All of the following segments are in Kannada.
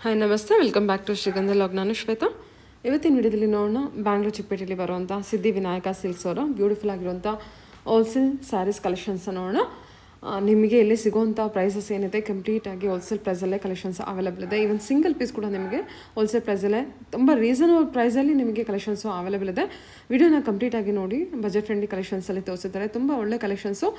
ಹಾಯ್ ನಮಸ್ತೆ, ವೆಲ್ಕಮ್ ಬ್ಯಾಕ್ ಟು ಶ್ರೀಗಂಧ ಲಾಗ್. ನಾನು ಶ್ವೇತಾ. ಇವತ್ತಿನ ವಿಡಿಯೋದಲ್ಲಿ ನೋಡೋಣ ಬ್ಯಾಂಗ್ಳೂರು ಚಿಕ್ಕಪೇಟೆಯಲ್ಲಿ ಬರುವಂಥ ಸಿದ್ಧಿ ವಿನಾಯಕ ಸಿಲ್ಕ್ಸ್ ಅವರ ಬ್ಯೂಟಿಫುಲ್ ಆಗಿರುವಂಥ ಹೋಲ್ಸೇಲ್ ಸ್ಯಾರೀಸ್ ಕಲೆಕ್ಷನ್ಸ್ ನೋಡೋಣ. ನಿಮಗೆ ಇಲ್ಲಿ ಸಿಗುವಂಥ ಪ್ರೈಸಸ್ ಏನಿದೆ ಕಂಪ್ಲೀಟಾಗಿ ಹೋಲ್ಸೇಲ್ ಪ್ರೈಸಲ್ಲೇ ಕಲೆಕ್ಷನ್ಸ್ ಅವೈಲೇಬಲ್ ಇದೆ. ಈವನ್ ಸಿಂಗಲ್ ಪೀಸ್ ಕೂಡ ನಿಮಗೆ ಹೋಲ್ಸೇಲ್ ಪ್ರೈಸಲ್ಲೇ ತುಂಬ ರೀಸನಬಲ್ ಪ್ರೈಸಲ್ಲಿ ನಿಮಗೆ ಕಲೆಕ್ಷನ್ಸು ಅವೈಲೇಬಲ್ ಇದೆ. ವಿಡಿಯೋನ ಕಂಪ್ಲೀಟಾಗಿ ನೋಡಿ. ಬಜೆಟ್ ಫ್ರೆಂಡ್ಲಿ ಕಲೆಕ್ಷನ್ಸಲ್ಲಿ ತೋರಿಸಿದ್ದಾರೆ. ತುಂಬ ಒಳ್ಳೆ ಕಲೆಕ್ಷನ್ಸು.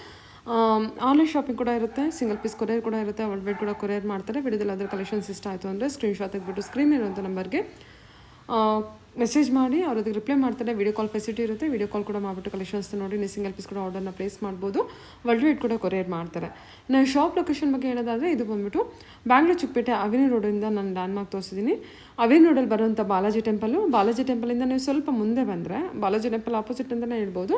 ಆನ್ಲೈನ್ ಶಾಪಿಂಗ್ ಕೂಡ ಇರುತ್ತೆ, ಸಿಂಗಲ್ ಪೀಸ್ ಕೊರಿಯರ್ ಕೂಡ ಇರುತ್ತೆ, ವರ್ಲ್ಡ್ ವೈಡ್ ಕೂಡ ಕೊರಿಯರ್ ಮಾಡ್ತಾರೆ. ವಿಡಿಯೋದಲ್ಲಿ ಅದರ ಕಲೆಕ್ಷನ್ಸ್ ಇಷ್ಟ ಆಯಿತು ಅಂದರೆ ಸ್ಕ್ರೀನ್ಶಾಟ್ ತೆಗೆದುಬಿಟ್ಟು ಸ್ಕ್ರೀನ್ ಇರುವಂಥ ನಂಬರ್ಗೆ ಮೆಸೇಜ್ ಮಾಡಿ ಅವ್ರ ಅದಕ್ಕೆ ರಿಪ್ಲೈ ಮಾಡ್ತಾರೆ. ವಿಡಿಯೋ ಕಾಲ್ ಫೆಸಿಲಿಟಿ ಇರುತ್ತೆ. ವಿಡಿಯೋ ಕಾಲ್ ಕೂಡ ಮಾಡಿಬಿಟ್ಟು ಕಲೆಕ್ಷನ್ಸ್ ನೋಡಿ ನೀವು ಸಿಂಗಲ್ ಪೀಸ್ ಕೂಡ ಆರ್ಡರ್ನ ಪ್ಲೇಸ್ ಮಾಡ್ಬೋದು. ವರ್ಲ್ಡ್ ವೈಡ್ ಕೂಡ ಕೊರಿಯರ್ ಮಾಡ್ತಾರೆ. ನಾನು ಶಾಪ್ ಲೊಕೇಶನ್ ಬಗ್ಗೆ ಹೇಳೋದಾದರೆ ಇದು ಬಂದುಬಿಟ್ಟು ಬ್ಯಾಂಗ್ಳೂರು ಚಿಕ್ಕಪೇಟೆ ಅವೆನ್ಯೂ ರೋಡಿಂದ ನಾನು ಲ್ಯಾಂಡ್ಮಾರ್ಕ್ ತೋರಿಸಿದ್ದೀನಿ. ಅವೆನ್ಯೂ ರೋಡಲ್ಲಿ ಬರುವಂಥ ಬಾಲಾಜಿ ಟೆಂಪಲಿಂದ ನೀವು ಸ್ವಲ್ಪ ಮುಂದೆ ಬಂದರೆ, ಬಾಲಾಜಿ ಟೆಂಪಲ್ ಆಪೋಸಿಟ್ ಅಂತಲೇ ಹೇಳ್ಬೋದು.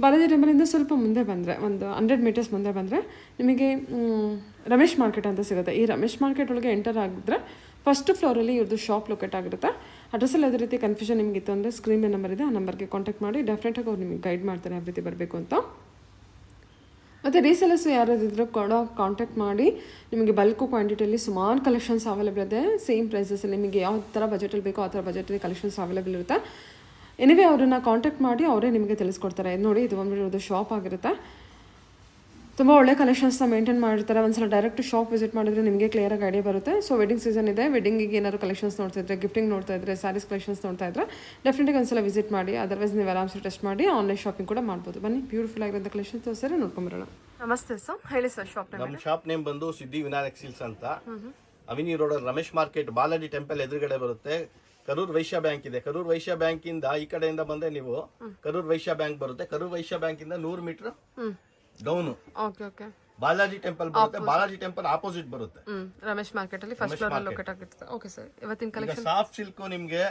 ಬಾಲಾಜಿ ಟೆಂಪಲಿಂದ ಸ್ವಲ್ಪ ಮುಂದೆ ಬಂದರೆ, ಒಂದು 100 ಮೀಟರ್ಸ್ ಮುಂದೆ ಬಂದರೆ ನಿಮಗೆ ರಮೇಶ್ ಮಾರ್ಕೆಟ್ ಅಂತ ಸಿಗುತ್ತೆ. ಈ ರಮೇಶ್ ಮಾರ್ಕೆಟ್ ಒಳಗೆ ಎಂಟರ್ ಆಗಿದ್ರೆ ಫಸ್ಟ್ ಫ್ಲೋರಲ್ಲಿ ಇವ್ರದ್ದು ಶಾಪ್ ಲೊಕೇಟ್ ಆಗಿರುತ್ತೆ. ಅಡ್ರೆಸ್ಸಲ್ಲಿ ಅದೇ ರೀತಿ ಕನ್ಫ್ಯೂಷನ್ ನಿಮಗಿತ್ತು ಅಂದರೆ ಸ್ಕ್ರೀನ್ ಮೇಲೆ ನಂಬರ್ ಇದೆ, ಆ ನಂಬರ್ಗೆ ಕಾಂಟ್ಯಾಕ್ಟ್ ಮಾಡಿ. ಡೆಫಿನೆಟಾಗಿ ಅವ್ರು ನಿಮಗೆ ಗೈಡ್ ಮಾಡ್ತಾರೆ ಯಾವ ರೀತಿ ಬರಬೇಕು ಅಂತ. ಮತ್ತು ರೀಸೆಲರ್ಸು ಯಾರಾದಿದ್ರೂ ಕೂಡ ಕಾಂಟ್ಯಾಕ್ಟ್ ಮಾಡಿ. ನಿಮಗೆ ಬಲ್ಕು ಕ್ವಾಂಟಿಟಿಯಲ್ಲಿ ಸುಮಾರು ಕಲೆಕ್ಷನ್ಸ್ ಅವೈಲೇಬಲ್ ಇದೆ. ಸೇಮ್ ಪ್ರೈಸಸಲ್ಲಿ ನಿಮಗೆ ಯಾವ ಥರ ಬಜೆಟಲ್ಲಿ ಬೇಕೋ ಆ ಥರ ಬಜೆಟಲ್ಲಿ ಕಲೆಕ್ಷನ್ಸ್ ಅವೈಲೇಬಲ್ ಇರುತ್ತೆ. ಎನಿವೇ ಅವ್ರನ್ನ ಕಾಂಟ್ಯಾಕ್ಟ್ ಮಾಡಿ ಅವರೇ ನಿಮಗೆ ತಿಳಿಸ್ಕೊಡ್ತಾರೆ. ನೋಡಿ, ಇದು ಒಂದು ಶಾಪ್ ಆಗಿರುತ್ತೆ. ತುಂಬ ಒಳ್ಳೆ ಕಲೆಕ್ಷನ್ಸ್ನ ಮೇಂಟೈನ್ ಮಾಡಿರ್ತಾರೆ. ಒಂದ್ಸಲ ಡೈರೆಕ್ಟ್ ಶಾಪ್ ವಿಸಿಟ್ ಮಾಡಿದ್ರೆ ನಿಮಗೆ ಕ್ಲಿಯರಾಗಿ ಐಡಿಯಾ ಬರುತ್ತೆ. ಸೊ ವೆಡ್ಡಿಂಗ್ ಸೀಸನ್ ಇದೆ, ವೆಡ್ಡಿಂಗಿಗೆ ಏನಾದ್ರು ಕಲೆಕ್ಷನ್ಸ್ ನೋಡ್ತಾ ಇದ್ರೆ, ಗಿಫ್ಟಿಂಗ್ ನೋಡ್ತಾ ಇದ್ರೆ, ಸ್ಯಾರೀಸ್ ಕಲೆಕ್ಷನ್ಸ್ ನೋಡ್ತಾ ಇದ್ರೆ ಡೆಫಿನೆಟಾಗಿ ಒಂದ್ಸಲ ವಿಸಿಟ್ ಮಾಡಿ. ಅದರ್ವೈಸ್ ನೀವು ಆರಾಮ್ಸೆ ಟೆಸ್ಟ್ ಮಾಡಿ ಆನ್ಲೈನ್ ಶಾಪಿಂಗ್ ಕೂಡ ಮಾಡ್ಬೋದು. ಬನ್ನಿ, ಬ್ಯೂಟಿಫುಲ್ ಆಗಿರೋಂಥ ಕಲೆಕ್ಷನ್ಸ್ ತೋರಿಸಿದ್ರೆ ನೋಡ್ಕೊಂಬರೋಣ. ನಮಸ್ತೆ ಸರ್, ಹೇಳಿ ಸರ್. ನಮ್ಮ ಶಾಪ್ ನೇಮ್ ಬಂದು ಸಿದ್ಧಿ ವಿನಾಯಕ್ ಸಿಲ್ಕ್ಸ್ ಅಂತ. Avenue road Ramesh market Balaji temple ಎದುರುಗಡೆ ಬರುತ್ತೆ. ಕರೂರ್ ವೈಶ್ಯ ಬ್ಯಾಂಕ್ ಇದೆ. ಕರೂರ್ ವೈಶ್ಯ ಬ್ಯಾಂಕ್ ಇಂದ ಈ ಕಡೆಯಿಂದ ಬಂದ್ರೆ ನೀವು ಕರೂರ್ ವೈಶ್ಯ ಬ್ಯಾಂಕ್ ಬರುತ್ತೆ. ಕರೂರ್ ವೈಶ್ಯ ಬ್ಯಾಂಕ್ ಇಂದ 100 ಮೀಟರ್ ಡೌನ್ ಬಾಲಾಜಿ ಟೆಂಪಲ್ ಬರುತ್ತೆ. ಬಾಲಾಜಿ ಟೆಂಪಲ್ ಆಪೋಸಿಟ್ ಬರುತ್ತೆ. ರಮೇಶ್ ಮಾರ್ಕೆಟ್ ಅಲ್ಲಿ ಫಸ್ಟ್ ಫ್ಲೋರ್ ಅಲ್ಲಿ ಲೊಕೇಟ್ ಆಗಿರುತ್ತೆ. ಓಕೆ ಸರ್, ಇವತ್ತಿನ ಕಲೆಕ್ಷನ್ ಸಾಫ್ಟ್ ಸಿಲ್ಕ್ ನಿಮ್ಗೆ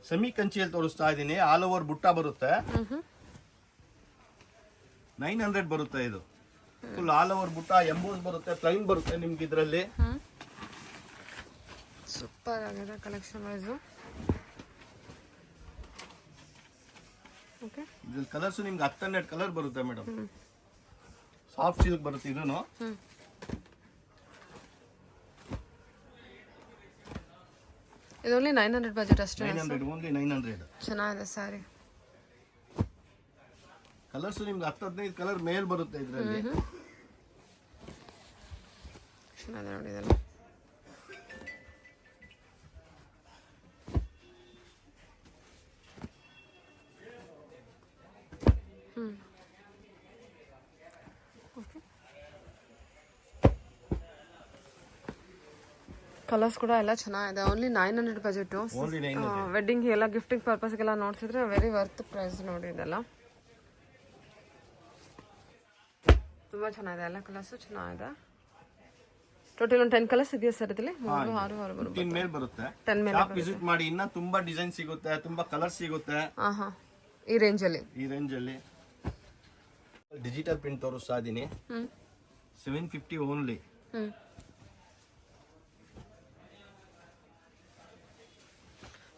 ಸೆಮಿ ಕಂಚಿಯಲ್ಲಿ ತೋರಿಸ್ತಾ ಇದೀನಿ. ಆಲ್ ಓವರ್ ಬುಟ್ಟ ಬರುತ್ತೆ. 900 ಬರುತ್ತೆ. ಇದು ಫುಲ್ ಆಲ್ ಓವರ್ ಬುಟ್ಟ ಎಂಬೋಸ್ ಬರುತ್ತೆ, ಪ್ಲೈನ್ ಬರುತ್ತೆ ನಿಮ್ಗೆ. ಇದರಲ್ಲಿ ಸೂಪರ್ ಆಗಿದೆ ಕಲೆಕ್ಷನ್ ವೈಸ್. ಓಕೆ, ಇದ್ರಲ್ಲಿ ಕಲರ್ಸ್ ನಿಮ್ಗೆ 10 ಕಲರ್ ಬರುತ್ತೆ ಮೇಡಮ್. ಸಾಫ್ಟ್ ಸಿಲ್ಕ್ ಬರುತ್ತೆ. ಇದೂನು ಇದು ಓನ್ಲಿ 900 ಬಜೆಟ್ ಅಷ್ಟೇ. 900 ಓನ್ಲಿ 900. ಚೆನ್ನಾಗಿದೆ ಸ್ಯಾರಿ. ಕಲರ್ಸ್ ನಿಮ್ಗೆ 10-15 ಕಲರ್ ಮೇಲ್ ಬರುತ್ತೆ ಇದರಲ್ಲಿ. ಚೆನ್ನಾಗಿದೆ ನೋಡಿ ಇದೆಲ್ಲ. ಕಲರ್ಸ್ ಕೂಡ ಎಲ್ಲ ಚೆನ್ನಾಗಿದೆ. Only 900 budget. ವೆಡ್ಡಿಂಗ್ ಎಲ್ಲ ಗಿಫ್ಟಿಂಗ್ ಪರ್ಪಸ್ಗೆಲ್ಲ ನೋಡ್ತಿದ್ರೆ ವೆರಿ ವರ್ತ್ ಪ್ರೈಸ್ ನೋಡಿ. ಇದೆಲ್ಲ ತುಂಬ ಚೆನ್ನಾಗಿದೆ. ಎಲ್ಲ ಕಲರ್ಸು ಚೆನ್ನಾಗಿದೆ. ಟೋಟಲ್ ಒಂದು 10 ಕಲರ್ಸ್ ಇದೆಯಾ ಸರ್ ಇದರಲ್ಲಿ? 3, 6, 10 ಮೇಲೆ ಬರುತ್ತೆ. 10 ಮೇಲೆ ವಿಸಿಟ್ ಮಾಡಿ. ಇನ್ನ ತುಂಬಾ ಡಿಸೈನ್ ಸಿಗುತ್ತೆ, ತುಂಬಾ ಕಲರ್ ಸಿಗುತ್ತೆ. ಈ ರೇಂಜ್ ಅಲ್ಲಿ ಡಿಜಿಟಲ್ ಪ್ರಿಂಟ್ ತೋರಿಸ್ತಾ ಇದೀನಿ. 750 only.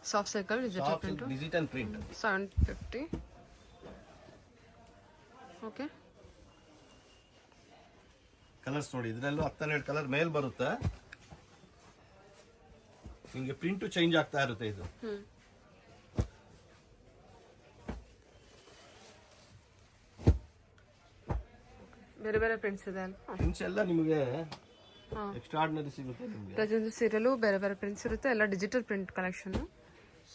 Soft cycle digital print 750. Okay, colours ನೋಡಿ. ಇದರಲ್ಲೂ 10-12 ಕಲರ್ ಮೇಲ್ ಬರುತ್ತೆ. ನಿಮಗೆ ಪ್ರಿಂಟ್ ಚೇಂಜ್ ಆಗ್ತಾ ಇರುತ್ತೆ. ಇದು ಬೇರೆ ಬೇರೆ ಪ್ರಿಂಟ್ಸ್ ಇದೆ. ಪ್ರಿಂಟ್ಸ್ ಎಲ್ಲ ನಿಮಗೆ ಎಕ್ಸ್ಟ್ರಾರ್ಡಿನರಿ ಸಿಗುತ್ತೆ. ನಿಮಗೆ ಪ್ರತಿಯೊಂದು ಸೀರಿಯಲು ಬೇರೆ ಬೇರೆ ಪ್ರಿಂಟ್ಸ್ ಇರುತ್ತೆ. ಎಲ್ಲ ಡಿಜಿಟಲ್ ಪ್ರಿಂಟ್ ಕಲೆಕ್ಷನ್.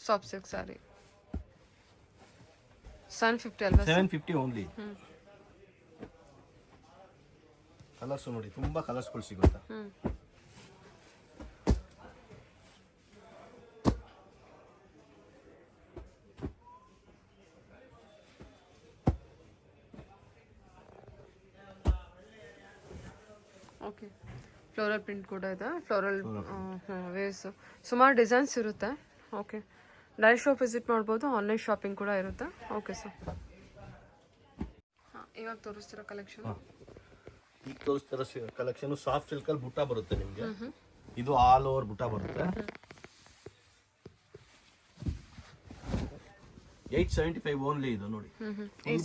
ಸಾಫ್ಟ್ ಸಿಲ್ಕ್ ಸಾರಿ 750 ಅಲ್ವಾ? 750 ಓನ್ಲಿ. ಕಲರ್ಸ್ ನೋಡಿ, ತುಂಬಾ ಕಲರ್ಸ್ಗಳು ಸಿಗುತ್ತೆ. ಓಕೆ, ಫ್ಲೋರಲ್ ಪ್ರಿಂಟ್ ಕೂಡ ಇದೆ. ಫ್ಲೋರಲ್ ವೇಸ್ ಸುಮಾರು ಡಿಸೈನ್ಸ್ ಇರುತ್ತೆ. ಓಕೆ, ಡೈರೆಕ್ಟ್ ಶಾಪ್ ವಿಸಿಟ್ ಮಾಡ್ಬೋದು. ಆನ್ಲೈನ್ ಶಾಪಿಂಗ್ ಕೂಡ ಇರುತ್ತೆ. ಓಕೆ ಸರ್, ಇವಾಗ ತೋರಿಸ್ತಿರೋ ಕಲೆಕ್ಷನ್. ಈಗ ತೋರಿಸ್ತಿರೋ ಕಲೆಕ್ಷನ್ ಸಾಫ್ಟ್ ಸಿಲ್ಕ್ ಅಲ್ಲಿ ಬುಟ್ಟ ಬರುತ್ತೆ ನಿಮಗೆ. ಇದು ಆಲ್ ಓವರ್ ಬುಟ್ಟ ಬರುತ್ತೆ. 875 ಓನ್ಲಿ. ಇದು ನೋಡಿ,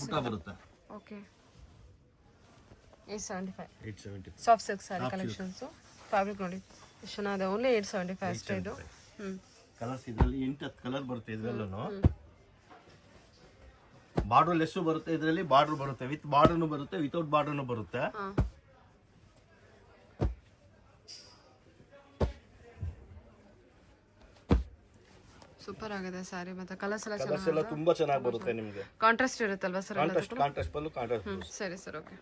ಬುಟ್ಟ ಬರುತ್ತೆ. Okay, 875 870 soft silk sari collections. Fabric ನೋಡಿ ಚೆನ್ನಾಗಿದೆ. ಓನ್ಲಿ 875 ಅಷ್ಟೇ ಇದು. ಕಲರ್ಸ್ ಇದರಲ್ಲಿ 8 ಕಲರ್ ಬರುತ್ತೆ ಇದ್ರಲ್ಲೂ. ಬಾರ್ಡರ್ ಲೆಸ್ ಬರುತ್ತೆ ಇದರಲ್ಲಿ, ಬಾರ್ಡರ್ ಬರುತ್ತೆ ವಿತ್ ಬಾರ್ಡರ್ನು ಬರುತ್ತೆ, ವಿತೌಟ್ ಬಾರ್ಡರ್ನು ಬರುತ್ತೆ. ಸೂಪರ್ ಆಗಿದೆ ಸ್ಯಾರಿ. ಮತ್ತೆ ಕಲರ್ಸ್ ಎಲ್ಲ ಕಲರ್ಸ್ ಎಲ್ಲ ತುಂಬಾ ಚೆನ್ನಾಗಿ ಬರುತ್ತೆ ನಿಮಗೆ. ಕಾಂಟ್ರಾಸ್ಟ್ ಇರುತ್ತಲ್ವಾ ಸರ್? ಕಾಂಟ್ರಾಸ್ಟ್ ಪಲ್ಲು, ಕಾಂಟ್ರಾಸ್ಟ್. ಸರಿ sir, okay.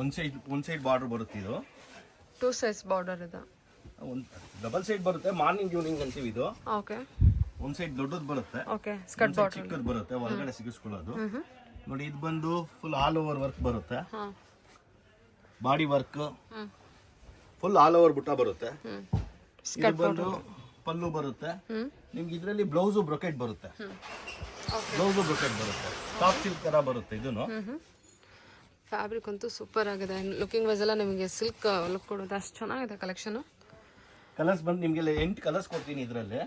One side border ಬರುತ್ತೆ ಇದು. 2 ಸೈಡ್ಸ್ ಬಾರ್ಡರ್ ಇದೆ. ಡಬಲ್ ಸೈಡ್ ಬರುತ್ತೆ, ಮಾರ್ನಿಂಗ್ ಈವ್ನಿಂಗ್ ಅಂತೀವಿ ಇದು. ಓಕೆ. ಒಂದ್ ಸೈಡ್ ದೊಡ್ಡದು ಬರುತ್ತೆ, ಓಕೆ. ಸ್ಕರ್ಟ್ ಬಾರ್ಡರ್ ಚಿಕ್ಕದು ಬರುತ್ತೆ, ಒಳಗಡೆ ಸಿಗಿಸ್ಕೊಳ್ಳೋದು. ನೋಡಿ ಇದು ಬಂದು ಫುಲ್ ಆಲ್ ಓವರ್ ವರ್ಕ್ ಬರುತ್ತೆ, body work full all over ಬುಟ್ಟ ಬರುತ್ತೆ. ಇದು ಬಂದು ಪಲ್ಲು ಬರುತ್ತೆ ನಿಮ್ಗೆ. ಇದರಲ್ಲಿ ಬ್ಲೌಸು ಬ್ರೊಕೆಟ್ ಬರುತ್ತೆ, ಸಾಫ್ಟ್ ಸಿಲ್ಕ್ ತರ ಬರುತ್ತೆ ಇದನ್ನು. ಫ್ಯಾಬ್ರಿಕ್ ಅಂತೂ ಸೂಪರ್ ಆಗಿದೆ. ಲುಕಿಂಗ್ ವೈಸ್ ಎಲ್ಲ ನಿಮಗೆ ಸಿಲ್ಕ್ ಲುಕ್ ಕೊಡೋದು ಅಷ್ಟು ಚೆನ್ನಾಗಿದೆ ಕಲೆಕ್ಷನ್. ಕಲರ್ಸ್ ಬಂದು ನಿಮಗೆ 8 ಕಲರ್ಸ್ ಕೊಡ್ತೀನಿ ಇದರಲ್ಲಿ.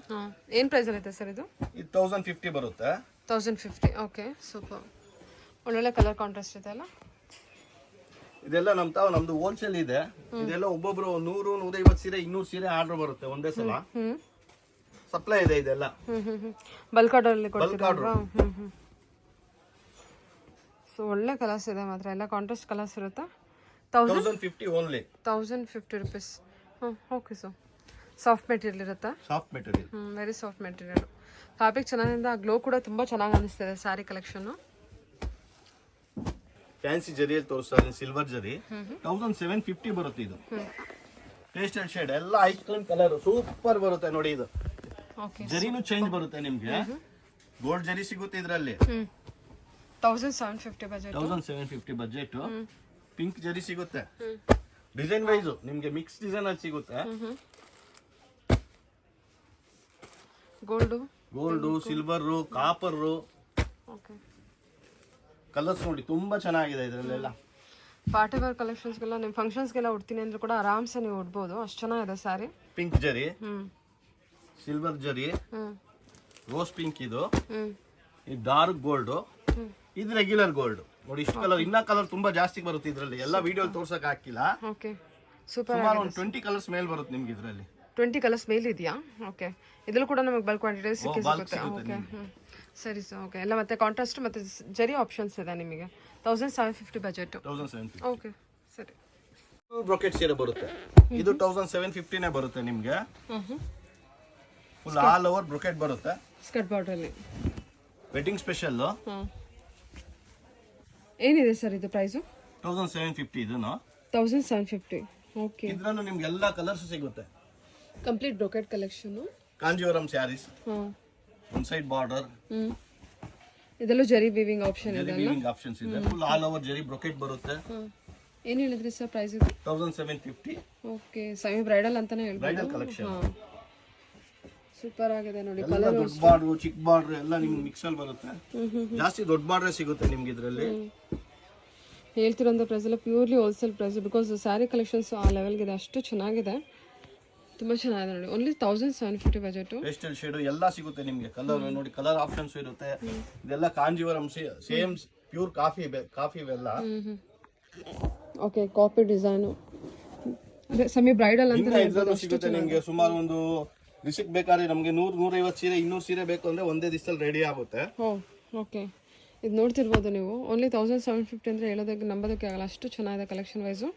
ಏನು ಪ್ರೈಸ್ ಐತೆ ಸರ್ ಇದು? 1050 ಬರುತ್ತೆ. 1050. Okay, super. ಒಳ್ಳೊಳ್ಳೆ ಕಲರ್ ಕಾಂಟ್ರಾಸ್ಟ್ ಇದೆ ಅಲ್ಲ. ಇದೆಲ್ಲ ನಮ್ದು ಹೋಲ್ಸೇಲ್ ಇದೆ. ಇದೆಲ್ಲ ಒಬ್ಬೊಬ್ರು 100 150 ಸೀರೆ 200 ಸೀರೆ ಆರ್ಡರ್ ಬರುತ್ತೆ ಒಂದೇ ಸಲ. ಸಪ್ಲೈ ಇದೆ ಇದೆಲ್ಲ. ಬಲ್ಕ್ ಆರ್ಡರ್ ಅಲ್ಲಿ ಕೊಡ್ತೀರಾ? ಸೊ ಒಳ್ಳೆ ಕಲರ್ಸ್ ಇದೆ ಮಾತ್ರ, ಎಲ್ಲ ಕಾಂಟ್ರಾಸ್ಟ್ ಕಲರ್ಸ್ ಇರುತ್ತೆ. 1050 only. 1050 rupees. Okay sir. Soft material ಇರುತ್ತಾ? Soft material, very soft material. Fabric ಚೆನ್ನಾಗಿಂದ, ಗ್ಲೋ ಕೂಡ ತುಂಬಾ ಚೆನ್ನಾಗಿ ಅನಿಸ್ತಿದೆ ಸ್ಯಾರಿ ಕಲೆಕ್ಷನ್. ಫ್ಯಾನ್ಸಿ ಜರಿಯಲ್ಲಿ ತೋರಿಸ್ತಾ ಇದ್ದೀನಿ, ಸಿಲ್ವರ್ ಜರಿ. 1750 ಬರುತ್ತೆ ಇದು. ಪೇಸ್ಟಲ್ ಶೇಡ್ ಎಲ್ಲ ಐಸ್ ಕ್ರೀಮ್ ಕಲರ್ ಸೂಪರ್ ಬರುತ್ತೆ ನೋಡಿ. ಇದು ಜರಿನೂ ಚೇಂಜ್ ಬರುತ್ತೆ ನಿಮ್ಗೆ. ಗೋಲ್ಡ್ ಜರಿ ಸಿಗುತ್ತೆ ಇದರಲ್ಲಿ. 1750 ಬಜೆಟ್. 1750 ಬಜೆಟ್. ಪಿಂಕ್ ಜರಿ ಸಿಗುತ್ತೆ. ಡಿಸೈನ್ ವೈಸ್ ನಿಮ್ಗೆ ಮಿಕ್ಸ್ ಡಿಸೈನ್ ಅಲ್ಲಿ ಸಿಗುತ್ತೆ. Gold, silver, copper. Okay. Colours ನೋಡಿ ತುಂಬಾ ಚೆನ್ನಾಗಿದೆ ಇದರಲ್ಲೆಲ್ಲ. ಪಾರ್ಟಿ ವೇರ್ ಕಲೆಕ್ಷನ್ಸ್ಗೆಲ್ಲ ನಿಮ್ಮ ಫಂಕ್ಷನ್ಸ್ಗೆಲ್ಲ ಉಡ್ತೀನಿ ಅಂದ್ರೆ ಕೂಡ ಆರಾಮ್ಸೆ ನೀವು ಉಡ್ಬೋದು, ಅಷ್ಟು ಚೆನ್ನಾಗಿದೆ ಸ್ಯಾರಿ. ಪಿಂಕ್ ಜರಿ, ಸಿಲ್ವರ್ ಜರಿ, ರೋಸ್ ಪಿಂಕ್. ಇದು ಡಾರ್ಕ್ ಗೋಲ್ಡ್, ಇದು ರೆಗ್ಯುಲರ್ ಗೋಲ್ಡ್. ನೋಡಿ ಇಷ್ಟು ಕಲರ್, ಇನ್ನ ಕಲರ್ ತುಂಬಾ ಜಾಸ್ತಿ ಬರುತ್ತೆ ಇದರಲ್ಲಿ. ಎಲ್ಲ ವಿಡಿಯೋ ತೋರ್ಸಕ್ ಹಾಕಿಲ್ಲ. Okay, super. ಸುಮಾರು ಒಂದು 20 ಕಲರ್ಸ್ ಮೇಲ್ ಬರುತ್ತೆ ನಿಮ್ಗೆ ಇದರಲ್ಲಿ. 20 ಕಲರ್ಸ್ ಮೇಲ್ ಇದೆಯಾ? ಓಕೆ. ಇದ್ರಲ್ಲೂ ಕೂಡ ನಮಗೆ ಬಲ್ಕ್ ಕ್ವಾಂಟಿಟಿ ಸಿಗುತ್ತೆ. ಓಕೆ, ಸರಿ ಸರ್. ಓಕೆ. ಎಲ್ಲ ಮತ್ತೆ ಕಾಂಟ್ರಾಸ್ಟ್ ಮತ್ತೆ ಜರಿ ಆಪ್ಷನ್ಸ್ ಇದೆ ನಿಮಗೆ. 1750 ಬಜೆಟ್. 1750. ಓಕೆ, ಸರಿ. ಬ್ರೊಕೆಟ್ ಸೀರೆ ಬರುತ್ತೆ ಇದು. 1750 ನೇ ಬರುತ್ತೆ ನಿಮ್ಗೆ. ಫುಲ್ ಆಲ್ ಓವರ್ ಬ್ರೊಕೆಟ್ ಬರುತ್ತೆ, ಸ್ಕರ್ಟ್ ಬಾರ್ಡರ್ ಅಲ್ಲಿ. Wedding special. ಏನಿದೆ ಸರ್ ಇದು ಪ್ರೈಸು? 1750 ಇದನ್ನು. 1750. ಓಕೆ. ಇದ್ರಲ್ಲೂ ನಿಮ್ಗೆ ಎಲ್ಲಾ ಕಲರ್ಸ್ ಸಿಗುತ್ತೆ. Complete brocade collection. Kanjeevaram sarees. One side border. ಇದೆಲ್ಲ ಜರಿ ವೀವಿಂಗ್ ಆಪ್ಷನ್ ಇದೆ. ವೀವಿಂಗ್ ಆಪ್ಷನ್ಸ್ ಇದೆ. Full all over zari brocade ಬರುತ್ತೆ. ಏನು ಹೇಳಿದ್ರಿ ಸರ್ ಪ್ರೈಸ್ ಇದು? 1750. ಓಕೆ, ಸೆಮಿ ಬ್ರೈಡಲ್ ಅಂತಾನೆ ಹೇಳ್ಬೋದು. Bridal collection. ಸೂಪರ್ ಆಗಿದೆ ನೋಡಿ. ಕಲರ್ ದೊಡ್ಡ ಬಾರ್ಡರ್, ಚಿಕ್ಕ ಬಾರ್ಡರ್ ಎಲ್ಲ ನಿಮ್ಗೆ ಮಿಕ್ಸ್ ಅಲ್ಲಿ ಬರುತ್ತೆ. ಜಾಸ್ತಿ ದೊಡ್ಡ ಬಾರ್ಡರ್ ಸಿಗುತ್ತೆ ನಿಮ್ಗೆ ಇದರಲ್ಲಿ. ಹೇಳ್ತಿರೋಂಥ ಪ್ರೈಸ್ ಎಲ್ಲ purely wholesale price, because saree collections ಆ ಲೆವೆಲ್ಗೆ ಇದೆ, ಅಷ್ಟು ಚೆನ್ನಾಗಿದೆ, ತುಂಬಾ ಚೆನ್ನಾಗಿದೆ ನೋಡಿ. Only 1750 budget. ಪೇಸ್ಟಲ್ ಶೇಡ್ ಎಲ್ಲ ಸಿಗುತ್ತೆ ನಿಮ್ಗೆ. ಕಲರ್ ನೋಡಿ, ಕಲರ್ ಆಪ್ಷನ್ಸ್ ಇರುತ್ತೆ. ಇದೆಲ್ಲ ಕಾಂಜೀವರಂ ಸೇಮ್ ಪ್ಯೂರ್ ಕಾಫಿ ಇವೆಲ್ಲ. Okay, copy design, semi bridal ಅಂತ ಇದ್ರಲ್ಲೂ ಸಿಗುತ್ತೆ ನಿಮ್ಗೆ. ಸುಮಾರು ಒಂದು ದಿವಸಕ್ಕೆ ಬೇಕಾದ್ರೆ ನಮ್ಗೆ 100 150 ಸೀರೆ 200 ಸೀರೆ ಬೇಕು ಅಂದ್ರೆ ಒಂದೇ ದಿವಸದಲ್ಲಿ ರೆಡಿ ಆಗುತ್ತೆ. ಓಕೆ, ಇದು ನೋಡ್ತಿರ್ಬೋದು ನೀವು. ಓನ್ಲಿ 1750 ಅಂದ್ರೆ ಹೇಳೋದಕ್ಕೆ ನಂಬೋದಕ್ಕೆ ಆಗಲ್ಲ, ಅಷ್ಟು ಚೆನ್ನಾಗಿದೆ ಕಲೆಕ್ಷನ್ ವೈಸು.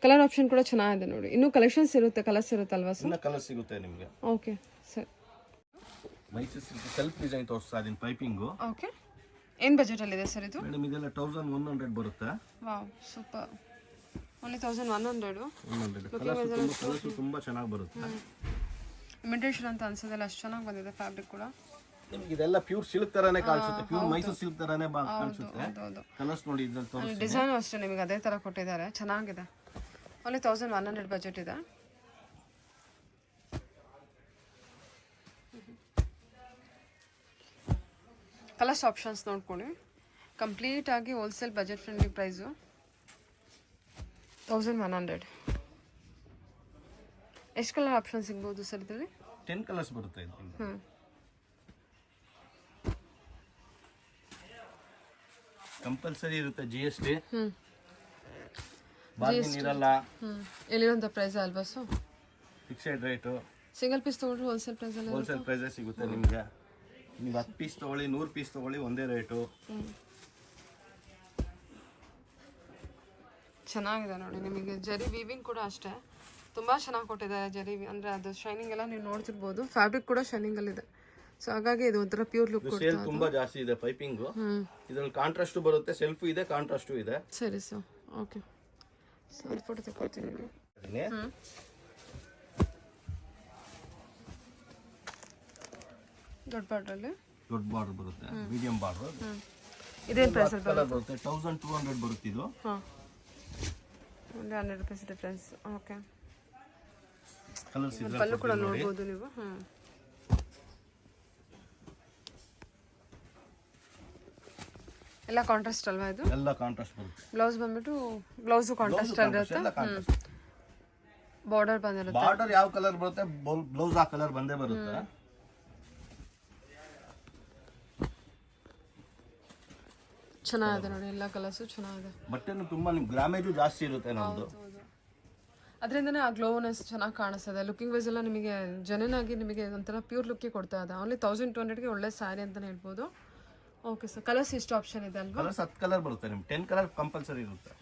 ಕಲರ್ ಆಪ್ಷನ್ ಕೂಡ ಚೆನ್ನಾಗಿದೆ ನೋಡಿ. ಇನ್ನೂ ಕಲೆಕ್ಷನ್ಸ್ ಇರುತ್ತೆ, ಕಲರ್ಸ್ ಇರುತ್ತಲ್ವಾ ಸರ್? ಇನ್ನ ಕಲರ್ ಸಿಗುತ್ತೆ ನಿಮಗೆ. Okay sir. Mysuru silk self design ತೋರಿಸ್ತಾ ಇದೀನಿ, ಪೈಪಿಂಗು. ಓಕೆ, ಏನು ಬಜೆಟ್ ಅಲ್ಲಿ ಇದೆ ಸರ್ ಇದು? ಮೇಡಮ್ ಇದೆಲ್ಲ 1100 ಬರುತ್ತೆ. Wow, super. ಓನ್ಲಿ 1100. ಕಲರ್ಸ್ ತುಂಬಾ ಚೆನ್ನಾಗಿ ಬರುತ್ತೆ. ಇಮಿಟೇಷನ್ ಅಂತ ಅನ್ಸೋದಲ್ಲ, ಅಷ್ಟು ಚೆನ್ನಾಗಿ ಬಂದಿದೆ ಫ್ಯಾಬ್ರಿಕ್ ಕೂಡ. ನಿಮಗೆ ಇದೆಲ್ಲ ಪ್ಯೂರ್ ಸಿಲ್ಕ್ ತರಾನೇ ಕಾಣಿಸುತ್ತೆ, ಪ್ಯೂರ್ ಮೈಸೂರು ಸಿಲ್ಕ್ ತರಾನೇ ಕಾಣಿಸುತ್ತೆ. ಕಲರ್ಸ್ ನೋಡಿ ಇದ್ರಲ್ಲಿ ತೋರಿಸ್ತೀನಿ. ಡಿಸೈನ್ ಅಷ್ಟೇ ನಿಮಗೆ ಅದೇ ತರ ಕೊಟ್ಟಿದ್ದಾರೆ, ಚೆನ್ನಾಗಿದೆ. ಓನ್ಲಿ 1100 ಬಜೆಟ್ ಇದೆ. ಕಲರ್ಸ್ ಆಪ್ಷನ್ಸ್ ನೋಡ್ಕೊಳ್ಳಿ. ಕಂಪ್ಲೀಟ್ ಆಗಿ ಹೋಲ್ಸೇಲ್ ಬಜೆಟ್ ಫ್ರೆಂಡ್ಲಿ ಪ್ರೈಸು 1100. ಎಷ್ಟು ಕಲರ್ ಆಪ್ಷನ್ ಸಿಗ್ಬೋದು ಸರ್ ಇದರಲ್ಲಿ? 10 ಕಲರ್ಸ್ ಬರುತ್ತೆ ಇದು. ಕಂಪಲ್ಸರಿ ಇರುತ್ತೆ GST. ಬಾರ್ಗಿನ್ ಇರಲ್ಲ, ಎಲ್ಲಿರೋಂಥ ಪ್ರೈಸ್ ಅಲ್ವಾ? So fixed rate, single piece ತೊಗೊಂಡ್ರೆ ಹೋಲ್ಸೇಲ್ ಪ್ರೈಸಲ್ಲಿ ಹೋಲ್ಸೇಲ್ ಪ್ರೈಸೇ ಸಿಗುತ್ತೆ ನಿಮಗೆ. ನೀವು 10 ಪೀಸ್ ತೊಗೊಳ್ಳಿ, 100 ಪೀಸ್ ತೊಗೊಳ್ಳಿ, ಒಂದೇ ರೇಟು. ಚೆನ್ನಾಗಿದೆ ನೋಡಿ. ನಿಮಗೆ ಜರಿ ವೀವಿಂಗ್ ಕೂಡ ಅಷ್ಟೇ ತುಂಬ ಚೆನ್ನಾಗಿ ಕೊಟ್ಟಿದ್ದಾರೆ. ಜರಿ ಅಂದರೆ ಅದು ಶೈನಿಂಗ್ ಎಲ್ಲ ನೀವು ನೋಡ್ತಿರ್ಬೋದು. ಫ್ಯಾಬ್ರಿಕ್ ಕೂಡ ಶೈನಿಂಗಲ್ಲಿದೆ. ಸೊ ಹಾಗಾಗಿ ಇದು ಒಂಥರ ಪ್ಯೂರ್ ಲುಕ್ ಕೊಡ್ತಾ ಸೇಲ್ ತುಂಬಾ ಜಾಸ್ತಿ ಇದೆ ಪೈಪಿಂಗು. ಇದ್ರಲ್ಲಿ ಕಾಂಟ್ರಾಸ್ಟು ಬರುತ್ತೆ, ಸೆಲ್ಫ್ ಇದೆ, ಕಾಂಟ್ರಾಸ್ಟು ಇದೆ. ಸರಿ ಸೊ ಓಕೆ. ಸೊ ಅದು ಫೋಟೋ ತಗೊಳ್ತೀನಿ. ದೊಡ್ಡ ಬಾರ್ಡ್ರಲ್ಲಿ ದೊಡ್ಡ ಬಾರ್ಡರ್ ಬರುತ್ತೆ, ಮೀಡಿಯಂ ಬಾರ್ಡರ್. ಇದೇನು ಪ್ರೈಸ್ ಕಲರ್ ಬರುತ್ತೆ, 1200 ಬರುತ್ತೆ ಇದು. ಹಾಂ, ಒಂದು 100 ರೂಪೀಸ್ ಡಿಫ್ರೆನ್ಸ್. ಓಕೆ, ಕಲರ್ಸ್ ಇದೆ, ಪಲ್ಲು ಕೂಡ ನೋಡ್ಬೋದು ನೀವು. ಎಲ್ಲ ಕಾಂಟ್ರಾಸ್ಟ್ ಅಲ್ವಾ ಇದು? ಎಲ್ಲ ಕಾಂಟ್ರಾಸ್ಟ್ ಬರುತ್ತೆ. ಬ್ಲೌಸ್ ಬಂದ್ಬಿಟ್ಟು ಬ್ಲೌಸು ಕಾಂಟ್ರಾಸ್ಟ್ ಆಗಿರುತ್ತೆ. ಬಾರ್ಡರ್ ಬಂದಿರುತ್ತೆ. ಬಾರ್ಡರ್ ಯಾವ ಕಲರ್ ಬರುತ್ತೆ, ಬ್ಲೌಸ್ ಆ ಕಲರ್ ಬಂದೇ ಬರುತ್ತೆ. ಚೆನ್ನಾಗಿದೆ ನೋಡಿ, ಎಲ್ಲ ಕಲರ್ಸು ಚೆನ್ನಾಗಿದೆ. ಬಟ್ಟೆನು ತುಂಬಾ ನಿಮ್ ಗ್ರಾಮೇಜು ಜಾಸ್ತಿ ಇರುತ್ತೆ ನಮ್ದು. ಅದರಿಂದನೇ ಆ ಗ್ಲೋನೆಸ್ ಚೆನ್ನಾಗಿ ಕಾಣಿಸ್ತದೆ. ಲುಕಿಂಗ್ ವೈಸ್ ಎಲ್ಲ ನಿಮಗೆ ಜನನಾಗಿ ನಿಮಗೆ ಒಂಥರ ಪ್ಯೂರ್ ಲುಕ್ಕೇ ಕೊಡ್ತಾ ಇದೆ. ಓನ್ಲಿ 1200ಗೆ ಒಳ್ಳೆ ಸ್ಯಾರಿ ಅಂತಲೇ ಹೇಳ್ಬೋದು. ಓಕೆ ಸರ್, ಕಲರ್ಸ್ ಎಷ್ಟು ಆಪ್ಷನ್ ಇದೆ ಅಲ್ವಾ? ಕಲರ್ಸ್ 10 ಕಲರ್ ಬರುತ್ತೆ ನಿಮ್ಗೆ, 10 ಕಲರ್ ಕಂಪಲ್ಸರಿ ಇರುತ್ತೆ.